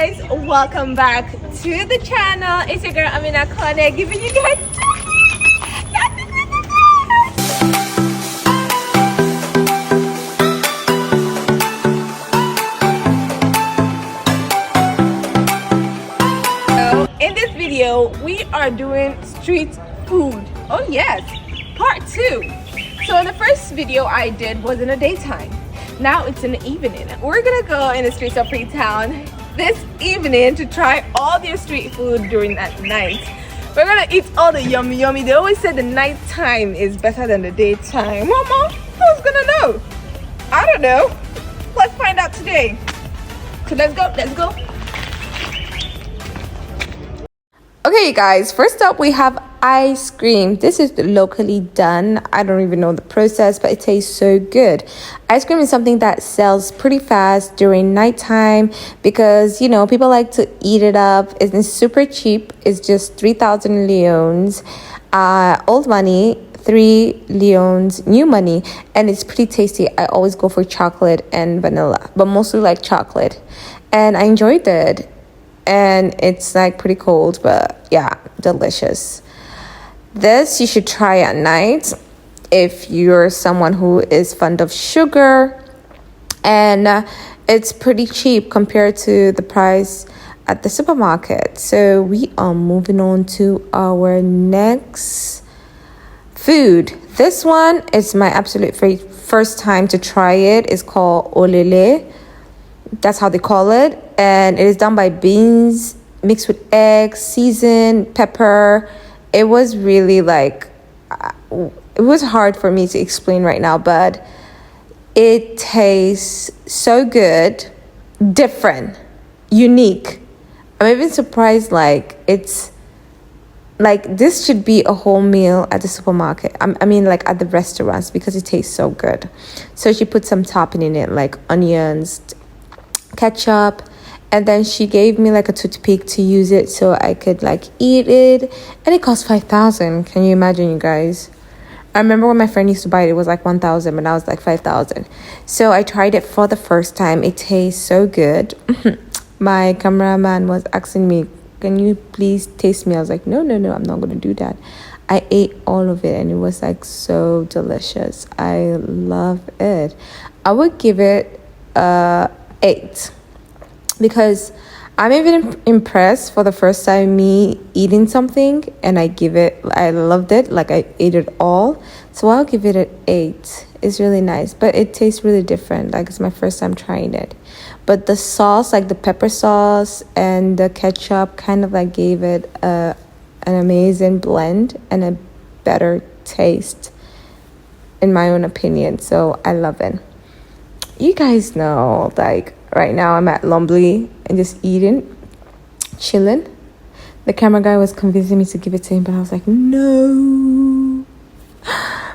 guys, welcome back to the channel. It's your girl Amina Kone giving you guys so in this video we are doing street food. Oh yes, part 2. So the first video I did was in the daytime. Now it's in the evening. We're gonna go in the streets of Freetown this evening to try all their street food during that night. We're gonna eat all the yummy. They always say the night time is better than the daytime. Mama, who's gonna know? I don't know. Let's find out today. So let's go. Okay, you guys, first up we have ice cream. This is locally done. I don't even know the process, but it tastes so good. Ice cream is something that sells pretty fast during nighttime because, you know, people like to eat it up. It's super cheap. It's just 3,000 leones. Old money, 3 leones, new money, and it's pretty tasty. I always go for chocolate and vanilla, but mostly like chocolate. And I enjoyed it. And it's like pretty cold, but yeah, delicious. This you should try at night if you're someone who is fond of sugar, and it's pretty cheap compared to the price at the supermarket. So we are moving on to our next food. This one is my absolute first time to try it. It's called olele. That's how they call it, and it is done by beans mixed with eggs, seasoned, pepper. It was really like, it was hard for me to explain right now, but it tastes so good, different, unique. I'm even surprised, like, it's like this should be a whole meal at the supermarket. I mean, like at the restaurants, because it tastes so good. So she put some topping in it, like onions, ketchup, and then she gave me like a toothpick to use it so I could like eat it, and it cost 5,000. Can you imagine, you guys? I remember when my friend used to buy it, it was like 1,000, but now it's like 5,000. So I tried it for the first time. It tastes so good. My cameraman was asking me, can you please taste me? I was like, no, I'm not gonna do that. I ate all of it and it was like so delicious. I love it. I would give it 8 because I'm even impressed for the first time me eating something, and I loved it, like I ate it all. So I'll give it an 8. It's really nice, but it tastes really different. Like, it's my first time trying it, but the sauce, like the pepper sauce and the ketchup, kind of like gave it an amazing blend and a better taste, in my own opinion. So I love it. You guys know, like right now I'm at Lombly and just eating, chilling. The camera guy was convincing me to give it to him, but I was like, no.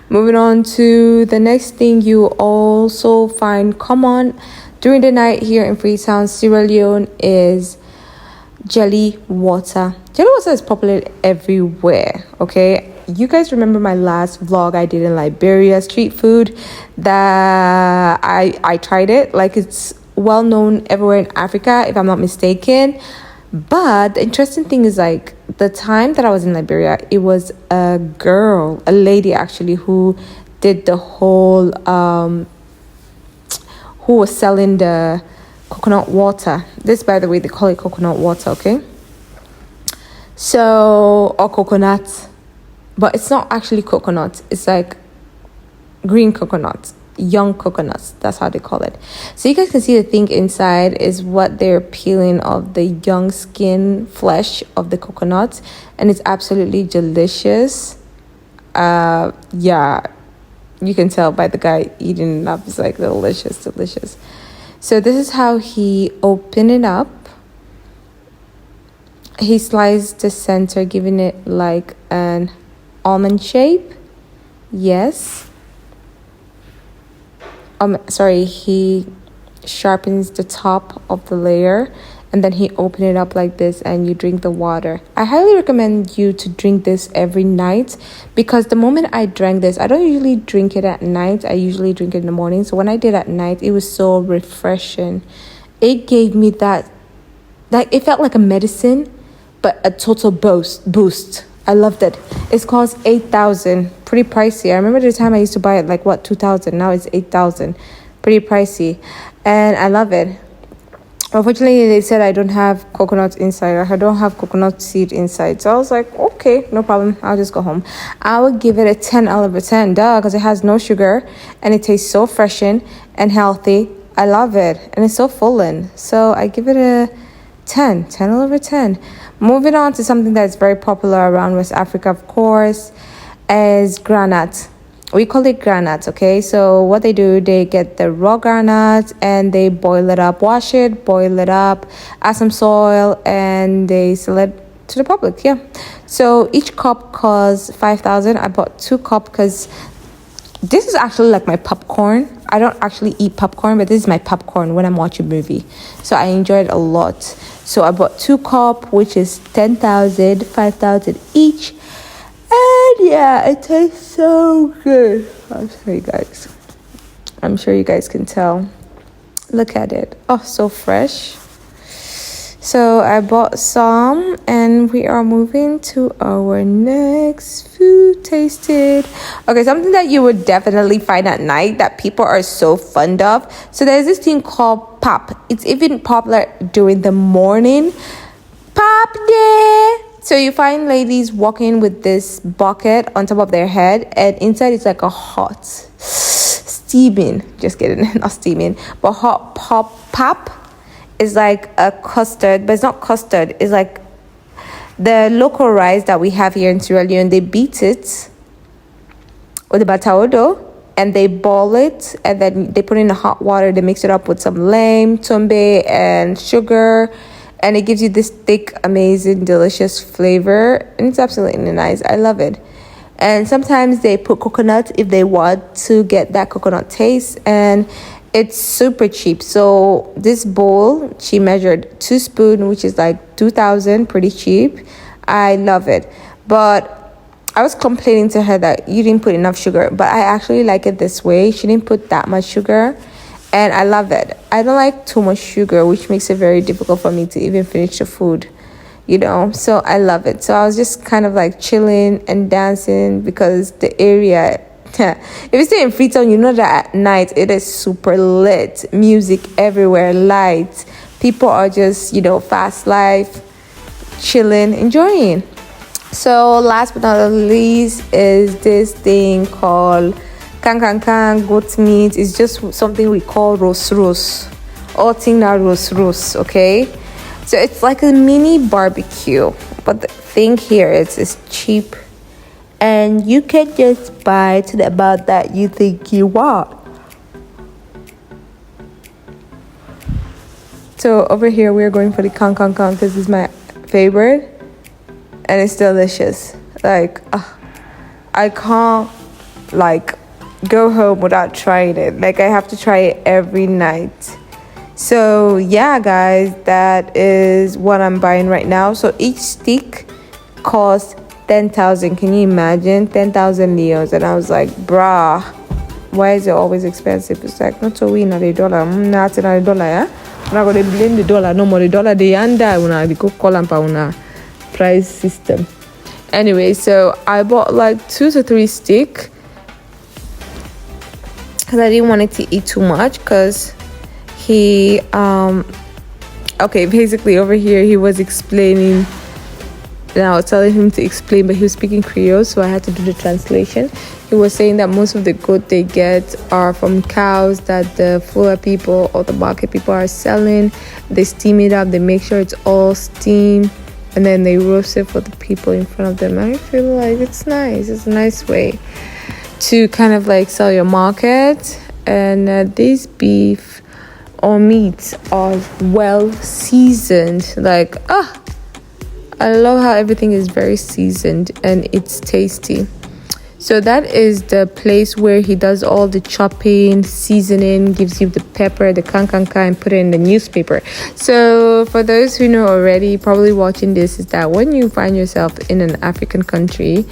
Moving on to the next thing you also find common during the night here in Freetown, Sierra Leone, is jelly water. Jelly water is popular everywhere, okay? You guys remember my last vlog I did in Liberia, street food, that I tried it. Like, it's well known everywhere in Africa, if I'm not mistaken. But the interesting thing is, like, the time that I was in Liberia, it was a lady actually, who did the whole who was selling the coconut water. This, by the way, they call it coconut water, okay? So, or coconut, but it's not actually coconut. It's like green coconut, young coconuts. That's how they call it. So you guys can see the thing inside is what they're peeling of the young skin flesh of the coconut, and it's absolutely delicious. Yeah, you can tell by the guy eating it up. It's like delicious. So this is how he opened it up. He sliced the center, giving it like an almond shape. Yes. He sharpens the top of the layer, and then he open it up like this, and you drink the water. I highly recommend you to drink this every night, because the moment I drank this, I don't usually drink it at night. I usually drink it in the morning. So when I did at night, it was so refreshing. It gave me that Like it felt like a medicine, but a total boost. I loved it. It's cost 8,000. Pretty pricey. I remember the time I used to buy it like what 2,000. Now it's 8,000. Pretty pricey, and I love it. Unfortunately, they said I don't have coconut inside. I don't have coconut seed inside. So I was like, okay, no problem. I'll just go home. I would give it a 10 out of a 10, duh, because it has no sugar and it tastes so freshen and healthy. I love it, and it's so full in. So I give it a 10 out of a 10. Moving on to something that's very popular around West Africa, of course, is granite. We call it granite, okay? So what they do, they get the raw granite and they boil it up, wash it, boil it up, add some soil, and they sell it to the public, yeah. So each cup costs 5,000. I bought 2 cups because this is actually like my popcorn. I don't actually eat popcorn, but this is my popcorn when I'm watching a movie. So I enjoy it a lot. So I bought 2 cups, which is 10,000, 5,000 each. And yeah, it tastes so good. I'm sure you guys can tell. Look at it. Oh, so fresh. So I bought some, and we are moving to our next food tasted. Okay, something that you would definitely find at night that people are so fond of. So there's this thing called pap. It's even popular during the morning. Pap day. So you find ladies walking with this bucket on top of their head, and inside it's like a hot, steaming, just kidding, not steaming, but hot pap is like a custard, but it's not custard. It's like the local rice that we have here in Sierra Leone. They beat it with the bataodo, and they boil it, and then they put it in the hot water. They mix it up with some lime, tumbe, and sugar. And it gives you this thick, amazing, delicious flavor. And it's absolutely nice. I love it. And sometimes they put coconut if they want to get that coconut taste. And it's super cheap. So this bowl, she measured 2 spoons, which is like 2,000, pretty cheap. I love it. But I was complaining to her that you didn't put enough sugar. But I actually like it this way. She didn't put that much sugar. And I love it. I don't like too much sugar, which makes it very difficult for me to even finish the food, you know. So I love it. So I was just kind of like chilling and dancing because the area, if you stay in Freetown, you know that at night it is super lit. Music everywhere, lights. People are just, you know, fast life, chilling, enjoying. So last but not least is this thing called Kang goat meat. Is just something we call roast. All thing now roast, okay? So it's like a mini barbecue. But the thing here is it's cheap. And you can just buy to the amount that you think you want. So over here we're going for the Kang because this is my favorite. And it's delicious. Like, I can't like go home without trying it. Like, I have to try it every night. So yeah, guys, that is what I'm buying right now. So each stick costs 10,000. Can you imagine? 10,000 leos. And I was like, bruh, why is it always expensive? It's like, not so we not a dollar. Not a dollar, yeah? I'm not going to blame the dollar. No more the dollar. They under una go call and una price system. Anyway, so I bought like 2 to 3 sticks because I didn't want it to eat too much. Because he okay, basically over here he was explaining, and I was telling him to explain, but he was speaking Creole, so I had to do the translation. He was saying that most of the goat they get are from cows that the fuller people or the market people are selling. They steam it up, they make sure it's all steam, and then they roast it for the people in front of them. I feel like it's nice. It's a nice way to kind of like sell your market. And these beef or meats are well seasoned. Like, I love how everything is very seasoned and it's tasty. So that is the place where he does all the chopping, seasoning, gives you the pepper, the kankanka, and put it in the newspaper. So for those who know already, probably watching this, is that when you find yourself in an African country,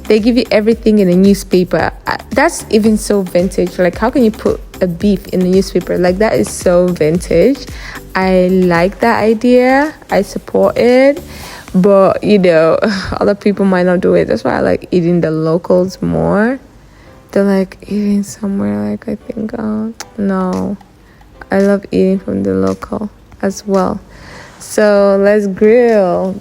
They give you everything in a newspaper. That's even so vintage. Like, how can you put a beef in a newspaper? Like, that is so vintage. I like that idea. I support it. But, you know, other people might not do it. That's why I like eating the locals more. They're like eating somewhere, like, I think, no. I love eating from the local as well. So let's grill.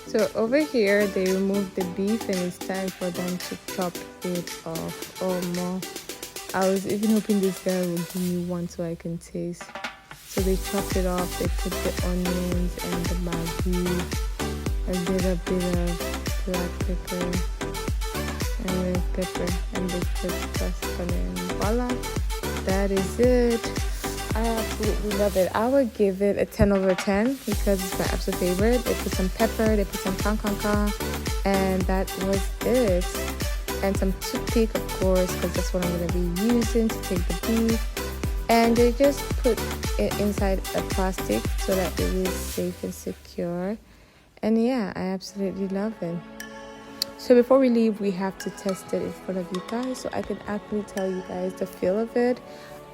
So over here they removed the beef and it's time for them to chop it off. Oh no, I was even hoping this guy would give me one so I can taste. So they chopped it off, they put the onions and the maggi, a little bit of black pepper and red pepper, and they put crust on it, and voila, that is it. I absolutely love it. I would give it a 10 over 10 because it's my absolute favorite. They put some pepper, they put some kang, and that was it. And some toothpick, of course, because that's what I'm going to be using to take the beef. And they just put it inside a plastic so that it is safe and secure. And yeah, I absolutely love it. So before we leave, we have to test it in front of you guys so I can actually tell you guys the feel of it.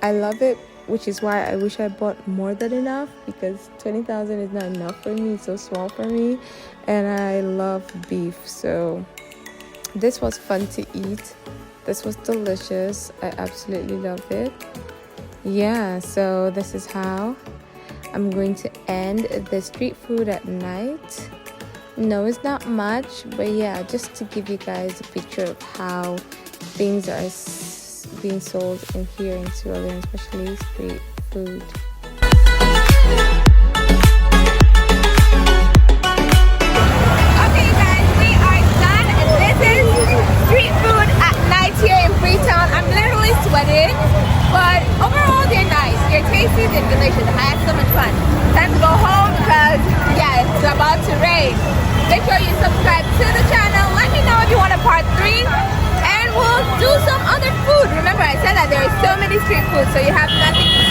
I love it, which is why I wish I bought more than enough, because 20,000 is not enough for me. It's so small for me, and I love beef. So this was fun to eat. This was delicious. I absolutely love it. Yeah, so this is how I'm going to end the street food at night. No, it's not much, but yeah, just to give you guys a picture of how things are being sold in here in Sierra Leone, especially street food. Okay guys, we are done. This is street food at night here in Freetown. I'm literally sweating, but overall they're nice, they're tasty, they're delicious. I had so much fun. Time to go home because yeah, it's about to rain. Make sure you subscribe to the channel. Let me know if you want a part 3. We'll do some other food. Remember, I said that there are so many street foods, so you have nothing to